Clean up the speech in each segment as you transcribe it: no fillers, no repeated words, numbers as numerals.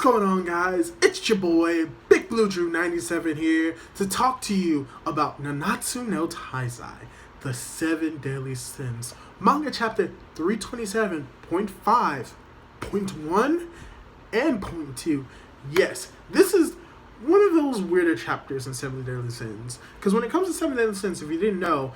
going on, guys? It's your boy, Big Blue Drew 97 here to talk to you about Nanatsu no Taizai, the 7 Deadly Sins, Manga chapter 327.5.1 and point 2. Yes, this is one of those weirder chapters in 7 Deadly Sins. Because when it comes to 7 Deadly Sins, if you didn't know,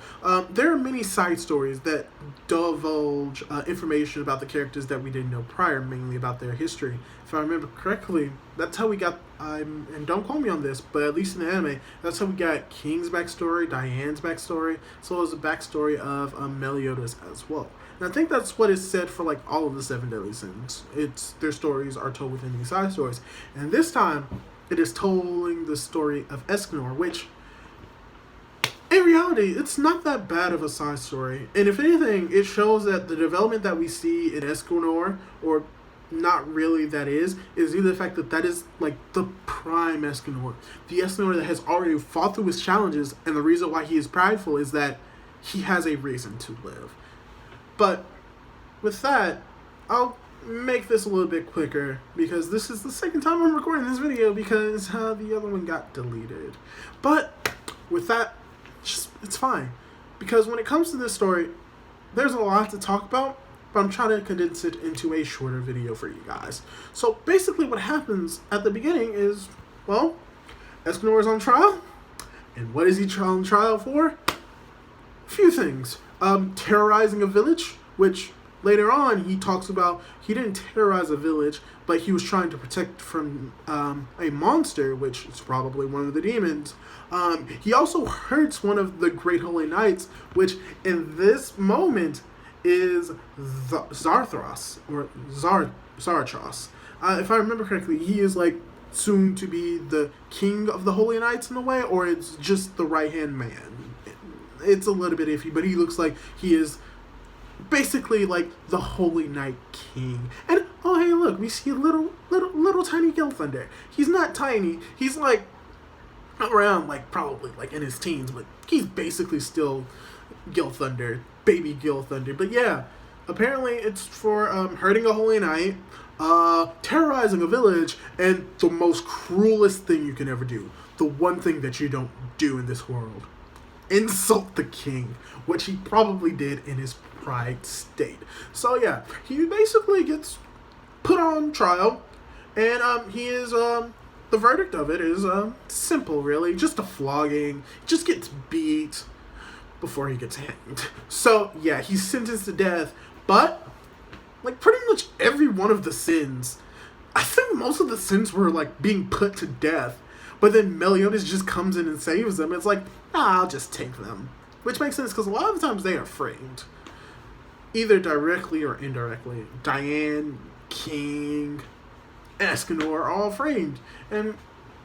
there are many side stories that divulge information about the characters that we didn't know prior, mainly about their history. If I remember correctly, that's how we got, and don't quote me on this, but at least in the anime, that's how we got King's backstory, Diane's backstory, as well as the backstory of Meliodas as well. And I think that's what is said for like all of the 7 Deadly Sins. Their stories are told within these side stories. And this time, it is telling the story of Escanor, which, in reality, it's not that bad of a side story. And if anything, it shows that the development that we see in Escanor, or not really that is either the fact that is like the prime Escanor. The Escanor that has already fought through his challenges, and the reason why he is prideful is that he has a reason to live. But with that, I'll make this a little bit quicker because this is the second time I'm recording this video because the other one got deleted. But with that, it's fine, because when it comes to this story, there's a lot to talk about, but I'm trying to condense it into a shorter video for you guys. So basically what happens at the beginning is, well, Escanor is on trial. And what is he on trial for? A few things. Terrorizing a village, which later on he talks about he didn't terrorize a village, but he was trying to protect from a monster, which is probably one of the demons. He also hurts one of the Great Holy Knights, which in this moment is Zarthros, or Zaratros. If I remember correctly, he is like soon to be the king of the Holy Knights in a way, or it's just the right-hand man. It's a little bit iffy, but he looks like he is basically like the Holy Knight King. And oh hey, look, we see a little tiny Gilthunder. He's not tiny. He's like around like probably like in his teens, but he's basically still Gilthunder, baby Gilthunder. But yeah, apparently it's for hurting a Holy Knight, terrorizing a village, and the most cruelest thing you can ever do. The one thing that you don't do in this world. Insult the king, which he probably did in his pride state. So yeah, he basically gets put on trial, and he is the verdict of it is simple, really, just a flogging. He just gets beat before he gets hanged. So yeah, he's sentenced to death, but like pretty much every one of the sins, I think most of the sins were like being put to death. But then Meliodas just comes in and saves them. It's like, I'll just take them. Which makes sense because a lot of the times they are framed. Either directly or indirectly. Diane, King, Escanor are all framed. And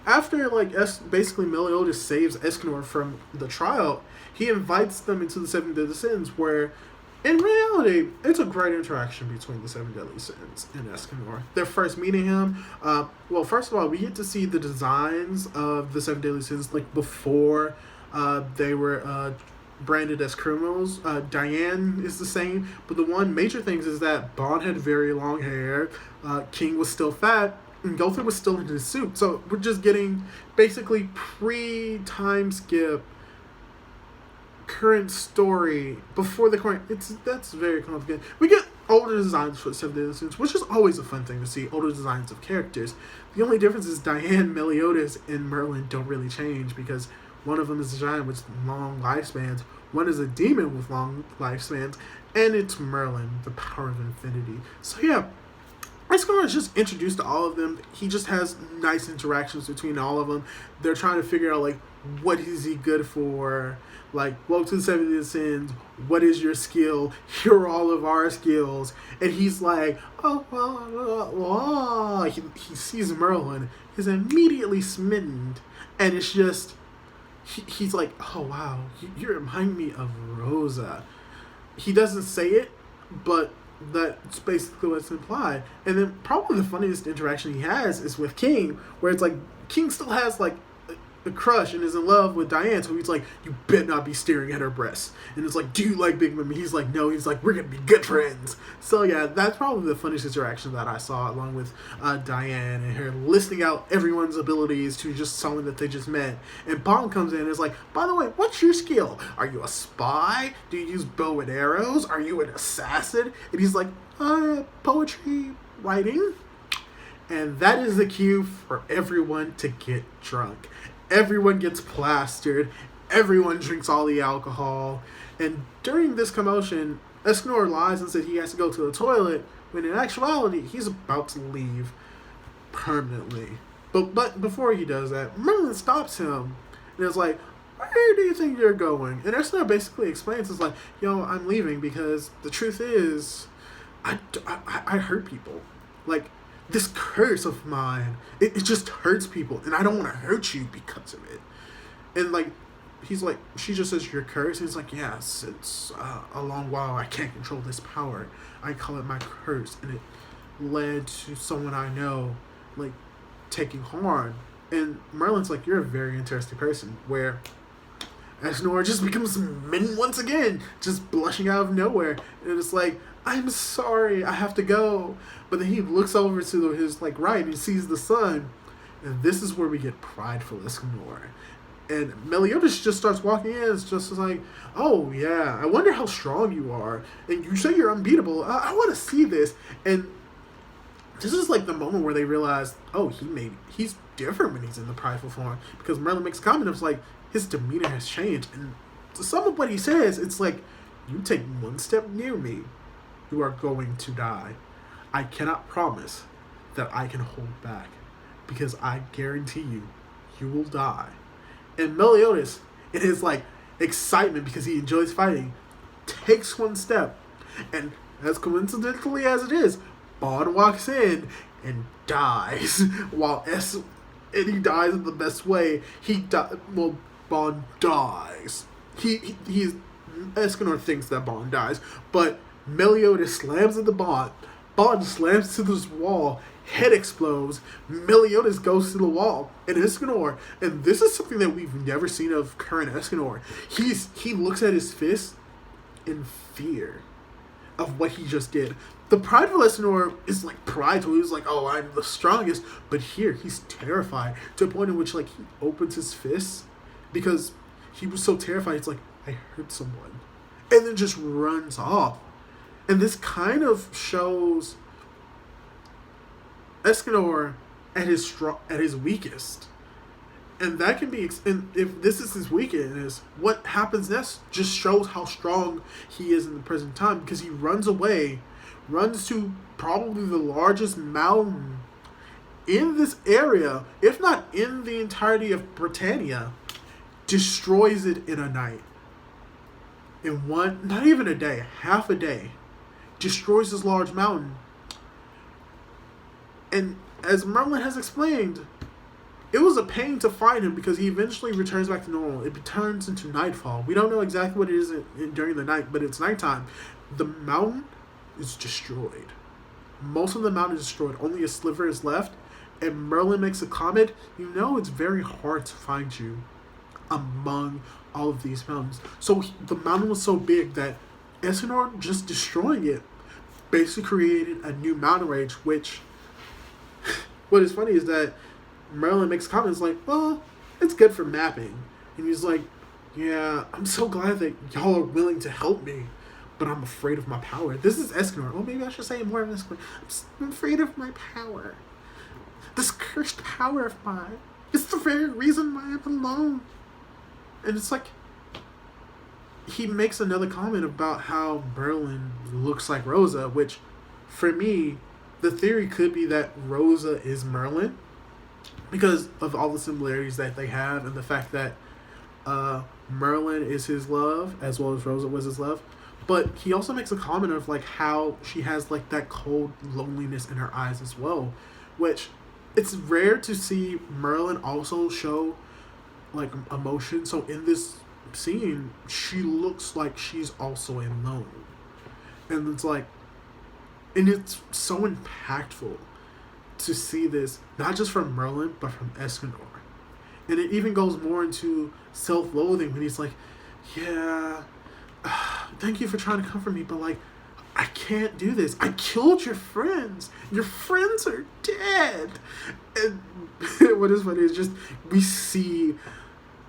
after like basically Meliodas saves Escanor from the trial, he invites them into the 7 Deadly Sins, where in reality, it's a great interaction between the 7 Deadly Sins and Escanor. Their first meeting him, well, first of all, we get to see the designs of the 7 Deadly Sins, like, before they were branded as criminals. Diane is the same, but the one major things is that Bond had very long hair, King was still fat, and Gother was still in his suit. So we're just getting basically pre-time skip current story before the current. That's very complicated. We get older designs for the 7 Deadly Sins, which is always a fun thing to see, older designs of characters. The only difference is Diane, Meliodas, and Merlin don't really change, because one of them is a giant with long lifespans, one is a demon with long lifespans, and it's Merlin, the power of infinity. So yeah, Escanor is just introduced to all of them. He just has nice interactions between all of them. They're trying to figure out like, what is he good for? Like, welcome to the 7 Deadly Sins. What is your skill? Here are all of our skills. And he's like, oh. He sees Merlin. He's immediately smitten. And it's just, he's like, oh, wow. You remind me of Rosa. He doesn't say it, but that's basically what's implied. And then probably the funniest interaction he has is with King, where it's like, King still has like a crush and is in love with Diane, so he's like, you better not be staring at her breasts. And it's like, do you like Big Mom? He's like, no. He's like, we're gonna be good friends. So yeah, that's probably the funniest interaction that I saw, along with Diane and her listing out everyone's abilities to just someone that they just met. And Bond comes in and is like, by the way, what's your skill? Are you a spy? Do you use bow and arrows? Are you an assassin? And he's like, poetry writing. And that is the cue for everyone to get drunk. Everyone gets plastered. Everyone drinks all the alcohol. And during this commotion, Escanor lies and says he has to go to the toilet, when in actuality, he's about to leave permanently. But before he does that, Merlin stops him and is like, where do you think you're going? And Escanor basically explains, it's like, yo, I'm leaving because the truth is, I hurt people. Like, this curse of mine, it just hurts people, and I don't want to hurt you because of it. And like, he's like, she just says, you're cursed? And he's like, yes, it's a long while I can't control this power. I call it my curse, and it led to someone I know, like, taking harm. And Merlin's like, you're a very interesting person, where Escanor just becomes men once again, just blushing out of nowhere. And it's like, I'm sorry, I have to go. But then he looks over to his like right and he sees the sun. And this is where we get prideful Escanor. And Meliodas just starts walking in. It's just like, oh yeah, I wonder how strong you are. And you say you're unbeatable. I want to see this. And this is like the moment where they realize, oh, he's different when he's in the prideful form. Because Merlin makes a comment of like, his demeanor has changed. And to some of what he says, it's like, you take one step near me, you are going to die. I cannot promise that I can hold back, because I guarantee you, you will die. And Meliodas, in his like excitement because he enjoys fighting, takes one step, and as coincidentally as it is, Bond walks in and dies. And he dies in the best way. Bond dies. He's Escanor thinks that Bond dies, but Meliodas slams into Bond. Bond slams to this wall. Head explodes. Meliodas goes to the wall. And Escanor, and this is something that we've never seen of current Escanor. He looks at his fist in fear of what he just did. The prideful Escanor is like prideful. He's like, oh, I'm the strongest. But here, he's terrified to a point in which like he opens his fists because he was so terrified. It's like, I hurt someone. And then just runs off. And this kind of shows Escanor at his weakest. And that can be, and if this is his weakness, what happens next just shows how strong he is in the present time, because he runs away, runs to probably the largest mountain in this area, if not in the entirety of Britannia, destroys it in a night. In one, not even a day, half a day, destroys this large mountain. And as Merlin has explained, it was a pain to find him because he eventually returns back to normal. It turns into nightfall. We don't know exactly what it is during the night, but it's nighttime. The mountain is destroyed. Most of the mountain is destroyed. Only a sliver is left. And Merlin makes a comment, it's very hard to find you among all of these mountains. So the mountain was so big that Escanor just destroying it basically created a new mountain range, which, what is funny is that Merlin makes comments like, well, it's good for mapping. And he's like, yeah, I'm so glad that y'all are willing to help me, but I'm afraid of my power. This is Escanor. Oh, maybe I should say more of Escanor. I'm afraid of my power. This cursed power of mine. It's the very reason why I'm alone. And it's like, he makes another comment about how Merlin looks like Rosa, which, for me, the theory could be that Rosa is Merlin, because of all the similarities that they have and the fact that Merlin is his love as well as Rosa was his love. But he also makes a comment of like how she has like that cold loneliness in her eyes as well, which it's rare to see Merlin also show like emotion. So in this scene, she looks like she's also alone. And it's like, and it's so impactful to see this, not just from Merlin, but from Escanor. And it even goes more into self-loathing when he's like, yeah, thank you for trying to comfort me, but like, I can't do this. I killed your friends. Your friends are dead. And what is funny is just we see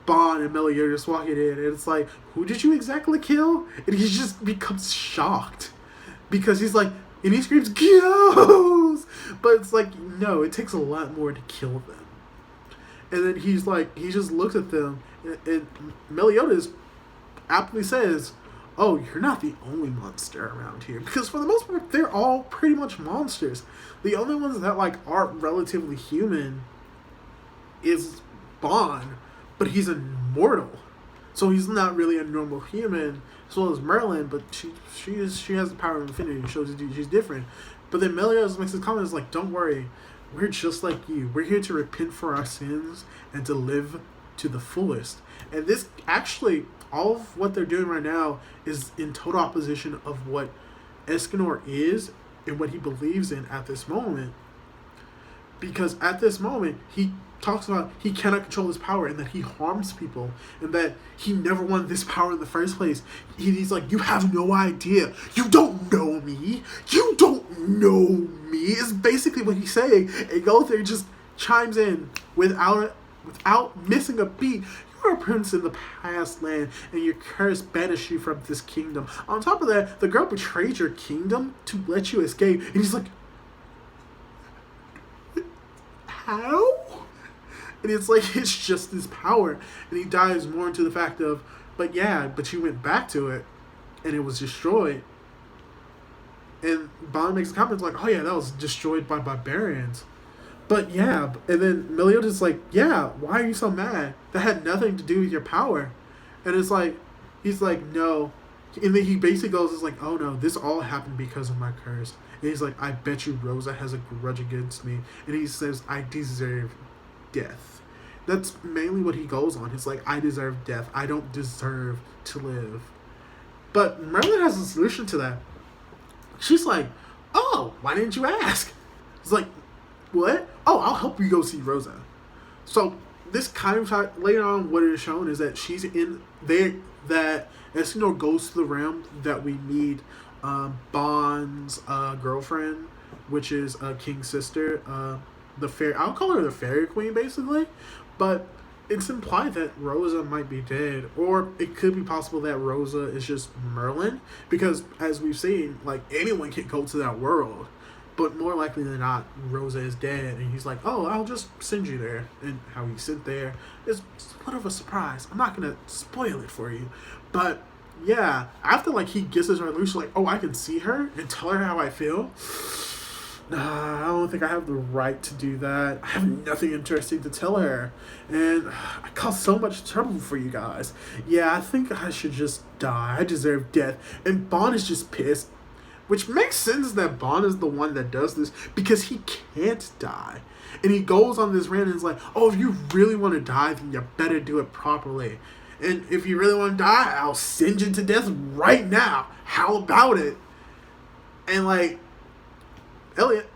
Bond and Meliodas walking in, and it's like, who did you exactly kill? And he just becomes shocked because he's like, and he screams, "Ghost!" But it's like, no, it takes a lot more to kill them. And then he's like, he just looks at them, and Meliodas aptly says, oh, you're not the only monster around here. Because for the most part, they're all pretty much monsters. The only ones that, like, are relatively human is Bond, but he's immortal. So he's not really a normal human, as well as Merlin, but she has the power of infinity and shows she's different. But then Meliodas makes his comment, is like, don't worry, we're just like you. We're here to repent for our sins and to live to the fullest. And this actually, all of what they're doing right now is in total opposition of what Escanor is and what he believes in at this moment. Because at this moment, he talks about he cannot control his power and that he harms people and that he never wanted this power in the first place. He's like, you have no idea. You don't know me. You don't know me is basically what he's saying. And Gother just chimes in without missing a beat. You're a prince in the past land, and your curse banished you from this kingdom. On top of that, the girl betrayed your kingdom to let you escape. And he's like, how? And it's like, it's just this power. And he dives more into the fact of, but you went back to it, and it was destroyed. And Bond makes comments like, oh yeah, that was destroyed by barbarians. But yeah, and then Meliodas is like, yeah, why are you so mad? That had nothing to do with your power. And it's like, he's like, no. And then he basically goes, it's like, oh no, this all happened because of my curse. And he's like, I bet you Rosa has a grudge against me. And he says, I deserve death. That's mainly what he goes on. He's like, I deserve death. I don't deserve to live. But Merlin has a solution to that. She's like, oh, why didn't you ask? It's like, what? Oh, I'll help you go see Rosa. So this kind of later on, what it is shown is that she's in there. That Escanor goes to the realm that we meet Bond's girlfriend, which is King's sister. The fairy, I'll call her the fairy queen, basically. But it's implied that Rosa might be dead, or it could be possible that Rosa is just Merlin, because as we've seen, like, anyone can go to that world. But more likely than not, Rosa is dead, and he's like, oh, I'll just send you there. And how he sent there is somewhat of a surprise. I'm not going to spoil it for you. But, yeah, after, like, he gets his resolution, like, oh, I can see her and tell her how I feel. Nah, I don't think I have the right to do that. I have nothing interesting to tell her. And I caused so much trouble for you guys. Yeah, I think I should just die. I deserve death. And Bond is just pissed. Which makes sense that Bond is the one that does this because he can't die. And he goes on this rant and is like, oh, if you really want to die, then you better do it properly. And if you really want to die, I'll send you to death right now. How about it? And like,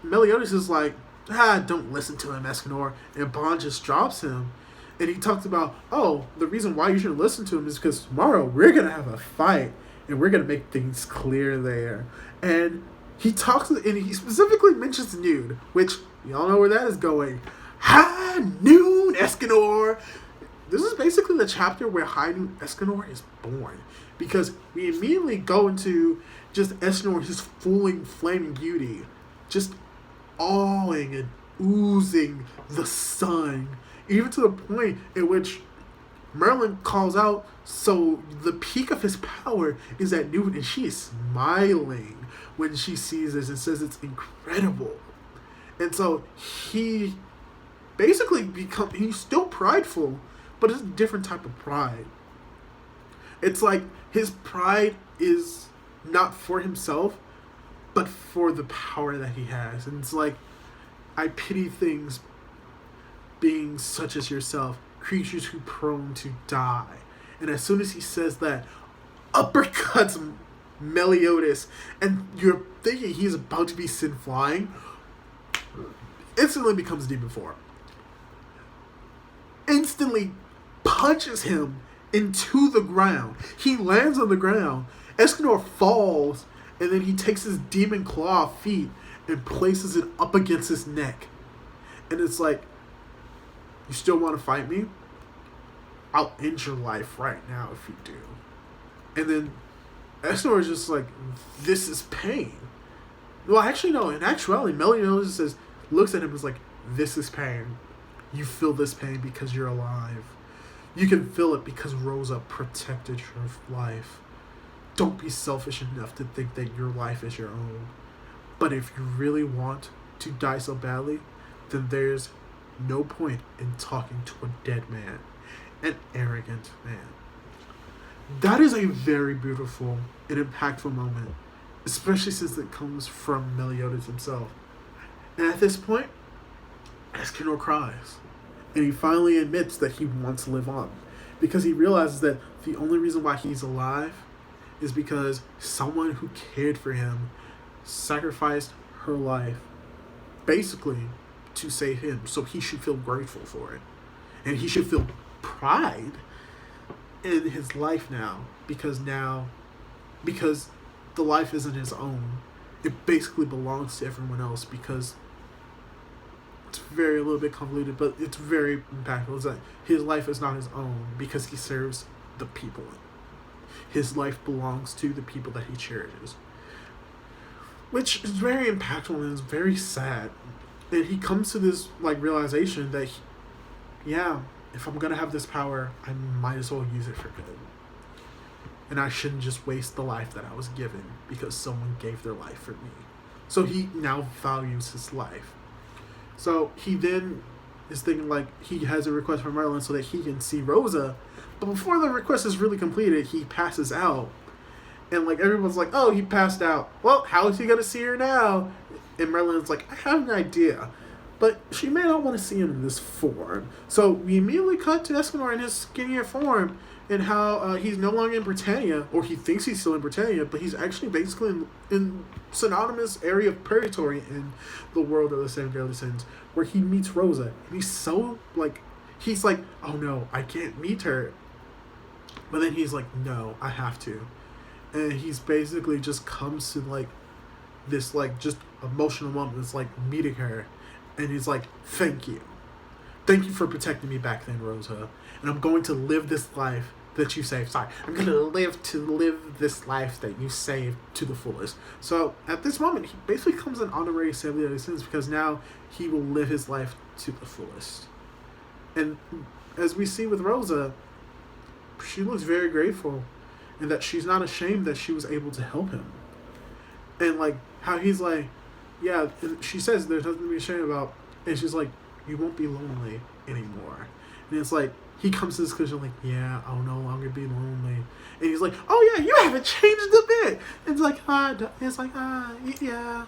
Meliodas is like, don't listen to him, Escanor. And Bond just drops him. And he talks about, oh, the reason why you shouldn't listen to him is because tomorrow we're going to have a fight. And we're going to make things clear there. And he talks, and he specifically mentions nude, which y'all know where that is going. High Noon Escanor. This is basically the chapter where High Noon Escanor is born. Because we immediately go into just Escanor, his fooling flaming beauty. Just awing and oozing the sun. Even to the point in which Merlin calls out, so the peak of his power is at noon, and she is smiling when she sees this and says it's incredible. And so he basically he's still prideful, but it's a different type of pride. It's like his pride is not for himself, but for the power that he has. And it's like, I pity things being such as yourself, creatures who prone to die. And as soon as he says that, uppercuts Meliodas, and you're thinking he's about to be sent flying, instantly becomes demon form. instantly punches him into the ground. He lands on the ground. Escanor falls, and then he takes his demon claw feet and places it up against his neck. And it's like, you still want to fight me? I'll end your life right now if you do. And then Escanor is just like, this is pain. Well, actually, no. In actuality, Meliodas says, looks at him and is like, this is pain. You feel this pain because you're alive. You can feel it because Rosa protected your life. Don't be selfish enough to think that your life is your own. But if you really want to die so badly, then there's no point in talking to a dead man, an arrogant man. That is a very beautiful and impactful moment, especially since it comes from Meliodas himself. And at this point, Escanor cries. And he finally admits that he wants to live on. Because he realizes that the only reason why he's alive is because someone who cared for him sacrificed her life, basically, to save him. So he should feel grateful for it. And he should feel pride in his life now. Because the life isn't his own. It basically belongs to everyone else, because it's a little bit convoluted, but it's very impactful. It's that his life is not his own because he serves the people. His life belongs to the people that he cherishes, which is very impactful and is very sad. And he comes to this realization that, if I'm gonna have this power, I might as well use it for good. And I shouldn't just waste the life that I was given because someone gave their life for me. So he now values his life. So he then is thinking he has a request from Merlin so that he can see Rosa. But before the request is really completed, he passes out. And everyone's like, oh, he passed out. Well, how is he going to see her now? And Merlin's like, I have an idea. But she may not want to see him in this form. So we immediately cut to Escanor in his skinnier form, and how he's no longer in Britannia, or he thinks he's still in Britannia, but he's actually basically in synonymous area of purgatory in the world of the Seven Deadly Sins, where he meets Rosa. And he's so, he's like, oh no, I can't meet her. But then he's like, no, I have to. And he's basically just comes to, this, just emotional moment. It's meeting her. And he's like, thank you. Thank you for protecting me back then, Rosa. And I'm going to live this life that you saved. I'm going to live this life that you saved to the fullest. So at this moment, he basically becomes an honorary Seven Deadly Sins, because now he will live his life to the fullest. And as we see with Rosa, she looks very grateful, and that she's not ashamed that she was able to help him. And how he's like, yeah, she says there's nothing to be ashamed about. And she's like, you won't be lonely anymore. And it's he comes to this conclusion yeah, I'll no longer be lonely. And he's like, oh yeah, you haven't changed a bit. And it's yeah.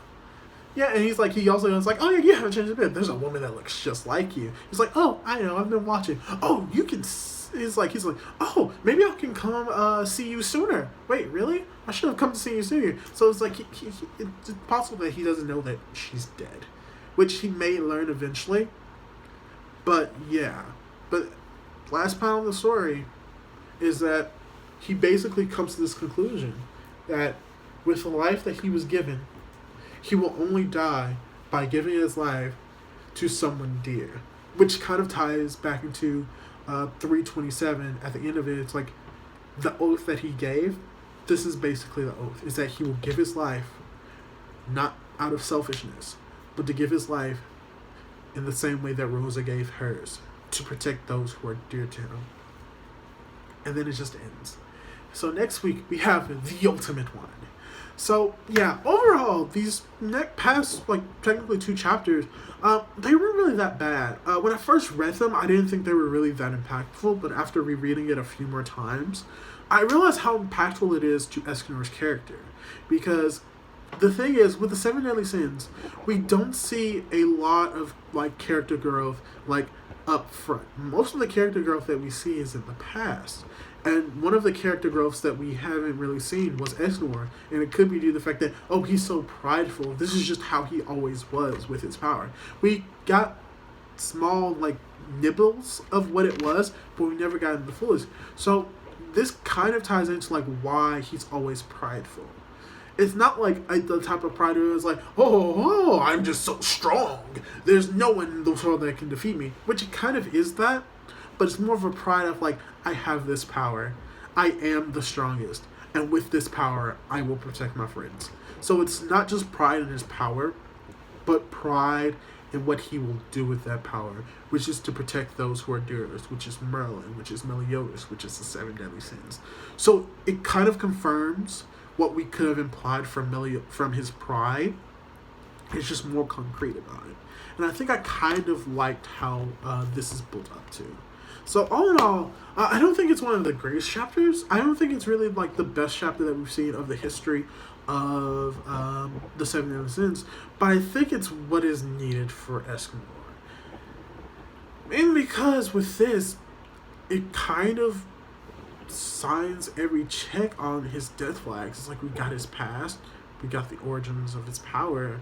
Yeah, and he also is oh yeah, you haven't changed a bit. There's a woman that looks just like you. He's like, oh, I know, I've been watching. Oh, you can. He's like, oh, maybe I can come see you sooner. Wait, really? I should have come to see you sooner. So it's it's possible that he doesn't know that she's dead, which he may learn eventually. But yeah, but last part of the story is that he basically comes to this conclusion that with the life that he was given, he will only die by giving his life to someone dear, which kind of ties back into 327. At the end of it, it's the oath that he gave. This is basically the oath, is that he will give his life not out of selfishness, but to give his life in the same way that Rosa gave hers, to protect those who are dear to him. And then it just ends. So next week we have the ultimate one. So yeah, overall these past technically 2 chapters, they weren't really that bad. When I first read them, I didn't think they were really that impactful, but after rereading it a few more times, I realized how impactful it is to Escanor's character. Because the thing is, with the Seven Deadly Sins, we don't see a lot of character growth up front. Most of the character growth that we see is in the past. And one of the character growths that we haven't really seen was Escanor, and it could be due to the fact that, oh, he's so prideful. This is just how he always was with his power. We got small, nibbles of what it was, but we never got into the fullest. So this kind of ties into like why he's always prideful. It's not like the type of pride where it's like, oh, I'm just so strong. There's no one in the world that can defeat me. Which it kind of is that, but it's more of a pride of like, I have this power. I am the strongest. And with this power, I will protect my friends. So it's not just pride in his power, but pride in what he will do with that power, which is to protect those who are dearest, which is Merlin, which is Meliodas, which is the 7 deadly sins. So it kind of confirms what we could have implied from his pride. It's just more concrete about it. And I think I kind of liked how this is built up to. So all in all, I don't think it's one of the greatest chapters. I don't think it's really like the best chapter that we've seen of the history of the 7 deadly sins. But I think it's what is needed for Escanor. Mainly because with this, it kind of signs every check on his death flags. It's like we got his past, we got the origins of his power.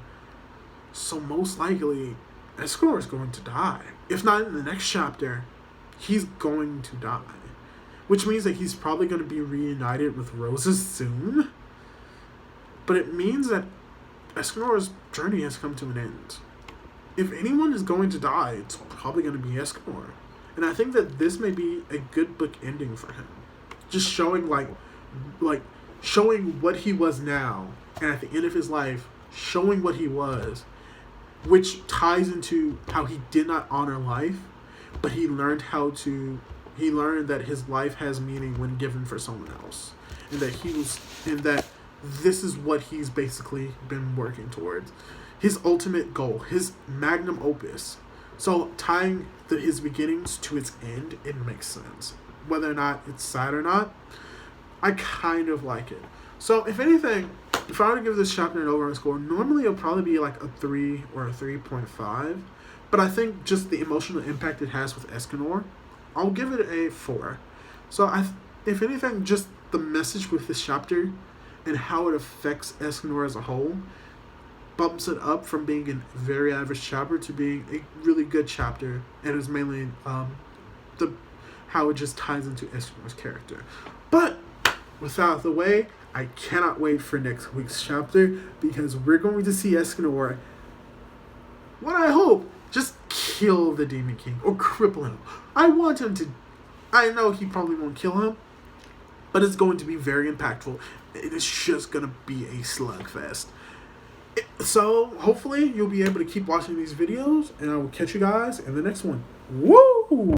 So most likely, Escanor is going to die. If not in the next chapter, he's going to die. Which means that he's probably going to be reunited with Roses soon. But it means that Escanor's journey has come to an end. If anyone is going to die, it's probably going to be Escanor. And I think that this may be a good book ending for him. Just showing showing what he was now, and at the end of his life, showing what he was, which ties into how he did not honor life, but he learned that his life has meaning when given for someone else, and that this is what he's basically been working towards, his ultimate goal, his magnum opus. So tying his beginnings to its end, it makes sense. Whether or not it's sad or not, I kind of like it. So if anything, if I were to give this chapter an overall score, normally it'll probably be like a 3 or a 3.5. But I think just the emotional impact it has with Escanor, I'll give it a 4. So if anything, just the message with this chapter and how it affects Escanor as a whole bumps it up from being a very average chapter to being a really good chapter, and it's mainly how it just ties into Escanor's character. But with that out of the way, I cannot wait for next week's chapter, because we're going to see Escanor, what I hope, just kill the Demon King or cripple him. I want him to. I know he probably won't kill him, but it's going to be very impactful. It's just going to be a slugfest. So hopefully you'll be able to keep watching these videos, and I will catch you guys in the next one. Woo!